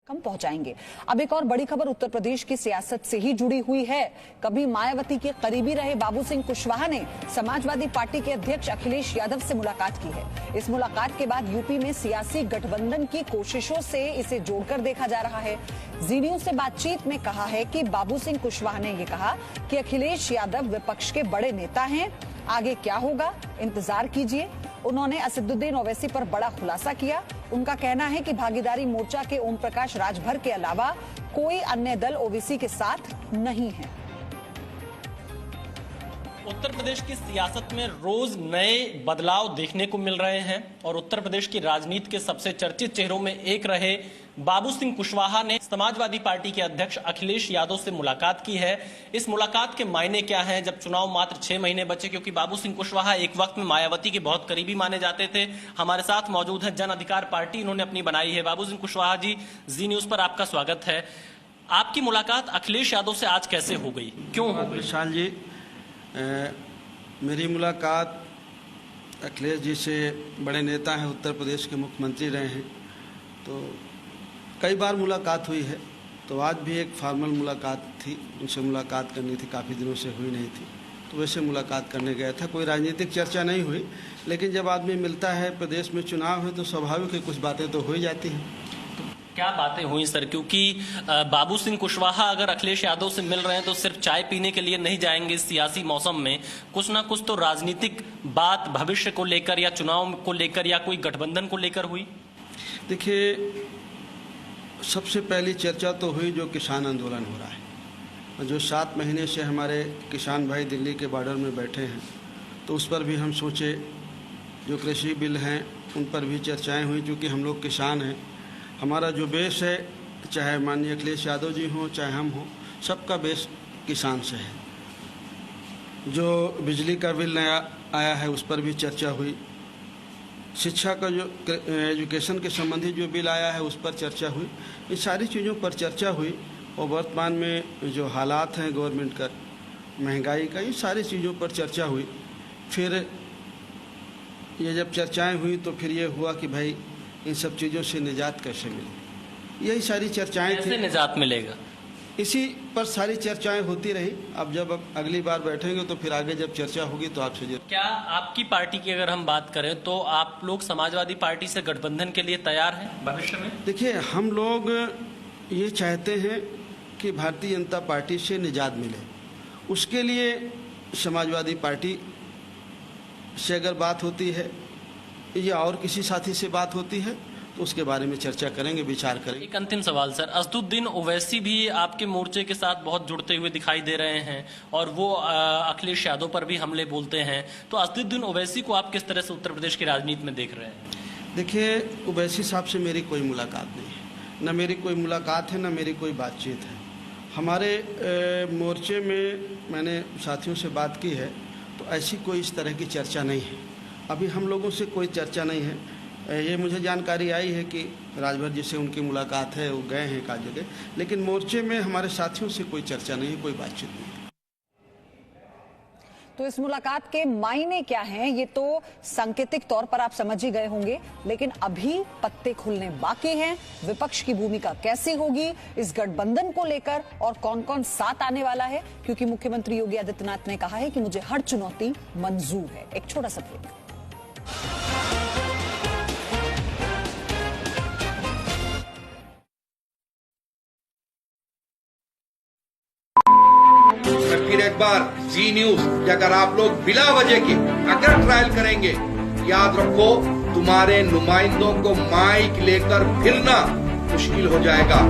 कम पहुंचाएंगे। अब एक और बड़ी खबर उत्तर प्रदेश की सियासत से ही जुड़ी हुई है। कभी मायावती के करीबी रहे बाबू सिंह कुशवाहा ने समाजवादी पार्टी के अध्यक्ष अखिलेश यादव से मुलाकात की है। इस मुलाकात के बाद यूपी में सियासी गठबंधन की कोशिशों से इसे जोड़कर देखा जा रहा है। जी न्यूज से बातचीत में कहा है कि बाबू सिंह कुशवाहा ने ये कहा कि अखिलेश यादव विपक्ष के बड़े नेता हैं, आगे क्या होगा इंतजार कीजिए। उन्होंने असदुद्दीन ओवैसी पर बड़ा खुलासा किया। उनका कहना है कि भागीदारी मोर्चा के ओम प्रकाश राजभर के अलावा कोई अन्य दल ओवैसी के साथ नहीं है। उत्तर प्रदेश की सियासत में रोज नए बदलाव देखने को मिल रहे हैं और उत्तर प्रदेश की राजनीति के सबसे चर्चित चेहरों में एक रहे बाबू सिंह कुशवाहा ने समाजवादी पार्टी के अध्यक्ष अखिलेश यादव से मुलाकात की है। इस मुलाकात के मायने क्या हैं जब चुनाव मात्र 6 महीने बचे, क्योंकि बाबू सिंह कुशवाहा एक वक्त में मायावती के बहुत करीबी माने जाते थे। हमारे साथ मौजूद है जन अधिकार पार्टी, इन्होंने अपनी बनाई है। बाबू सिंह कुशवाहा जी, जी न्यूज पर आपका स्वागत है। आपकी मुलाकात अखिलेश यादव से आज कैसे हो गई, क्यों हो गई? विशाल जी, मेरी मुलाकात अखिलेश जी से, बड़े नेता हैं, उत्तर प्रदेश के मुख्यमंत्री रहे हैं, तो कई बार मुलाकात हुई है। तो आज भी एक फॉर्मल मुलाकात थी, उनसे मुलाकात करनी थी, काफ़ी दिनों से हुई नहीं थी, तो वैसे मुलाकात करने गया था। कोई राजनीतिक चर्चा नहीं हुई, लेकिन जब आदमी मिलता है, प्रदेश में चुनाव है, तो स्वाभाविक है कुछ बातें तो हो ही जाती हैं। क्या बातें हुई सर? क्योंकि बाबू सिंह कुशवाहा अगर अखिलेश यादव से मिल रहे हैं तो सिर्फ चाय पीने के लिए नहीं जाएंगे। इस सियासी मौसम में कुछ ना कुछ तो राजनीतिक बात भविष्य को लेकर या चुनाव को लेकर या कोई गठबंधन को लेकर हुई। देखिए, सबसे पहली चर्चा तो हुई जो किसान आंदोलन हो रहा है, जो 7 महीने से हमारे किसान भाई दिल्ली के बॉर्डर में बैठे हैं, तो उस पर भी हम सोचे। जो कृषि बिल हैं उन पर भी चर्चाएं हुई, क्योंकि हम लोग किसान हैं। हमारा जो बेस है, चाहे माननीय अखिलेश यादव जी हों चाहे हम हों, सबका बेस किसान से है। जो बिजली का बिल नया आया है उस पर भी चर्चा हुई। शिक्षा का जो एजुकेशन के संबंधी जो बिल आया है उस पर चर्चा हुई। इन सारी चीज़ों पर चर्चा हुई और वर्तमान में जो हालात हैं गवर्नमेंट का, महंगाई का, इन सारी चीज़ों पर चर्चा हुई। फिर ये जब चर्चाएं हुई तो फिर ये हुआ कि भाई इन सब चीज़ों से निजात कैसे मिले, यही सारी चर्चाएं थी। कैसे निजात मिलेगा, इसी पर सारी चर्चाएं होती रही। अब जब अगली बार बैठेंगे तो फिर आगे जब चर्चा होगी तो आपसे जरूर। क्या आपकी पार्टी की अगर हम बात करें तो आप लोग समाजवादी पार्टी से गठबंधन के लिए तैयार हैं भविष्य में? देखिए, हम लोग ये चाहते हैं कि भारतीय जनता पार्टी से निजात मिले। उसके लिए समाजवादी पार्टी से अगर बात होती है या और किसी साथी से बात होती है तो उसके बारे में चर्चा करेंगे, विचार करेंगे। एक अंतिम सवाल सर, असदुद्दीन ओवैसी भी आपके मोर्चे के साथ बहुत जुड़ते हुए दिखाई दे रहे हैं और वो अखिलेश यादव पर भी हमले बोलते हैं, तो असदुद्दीन ओवैसी को आप किस तरह से उत्तर प्रदेश की राजनीति में देख रहे हैं? देखिए, ओवैसी साहब से मेरी कोई मुलाकात नहीं है, न मेरी कोई मुलाकात है, न मेरी कोई बातचीत है। हमारे मोर्चे में मैंने साथियों से बात की है तो ऐसी कोई इस तरह की चर्चा नहीं है। अभी हम लोगों से कोई चर्चा नहीं है। ये मुझे जानकारी आई है कि राजभर जी से उनकी मुलाकात है, वो गए हैं एक जगह, लेकिन मोर्चे में हमारे साथियों से कोई चर्चा नहीं है, कोई बातचीत नहीं है। तो इस मुलाकात के मायने क्या हैं, ये तो सांकेतिक तौर पर आप समझ ही गए होंगे, लेकिन अभी पत्ते खुलने बाकी हैं। विपक्ष की भूमिका कैसी होगी इस गठबंधन को लेकर और कौन कौन साथ आने वाला है, क्योंकि मुख्यमंत्री योगी आदित्यनाथ ने कहा है कि मुझे हर चुनौती मंजूर है। एक छोटा सा ब्रेक। फिर एक बार जी न्यूज कि अगर आप लोग बिला वजह के अगर ट्रायल करेंगे, याद रखो तुम्हारे नुमाइंदों को माइक लेकर फिरना मुश्किल हो जाएगा।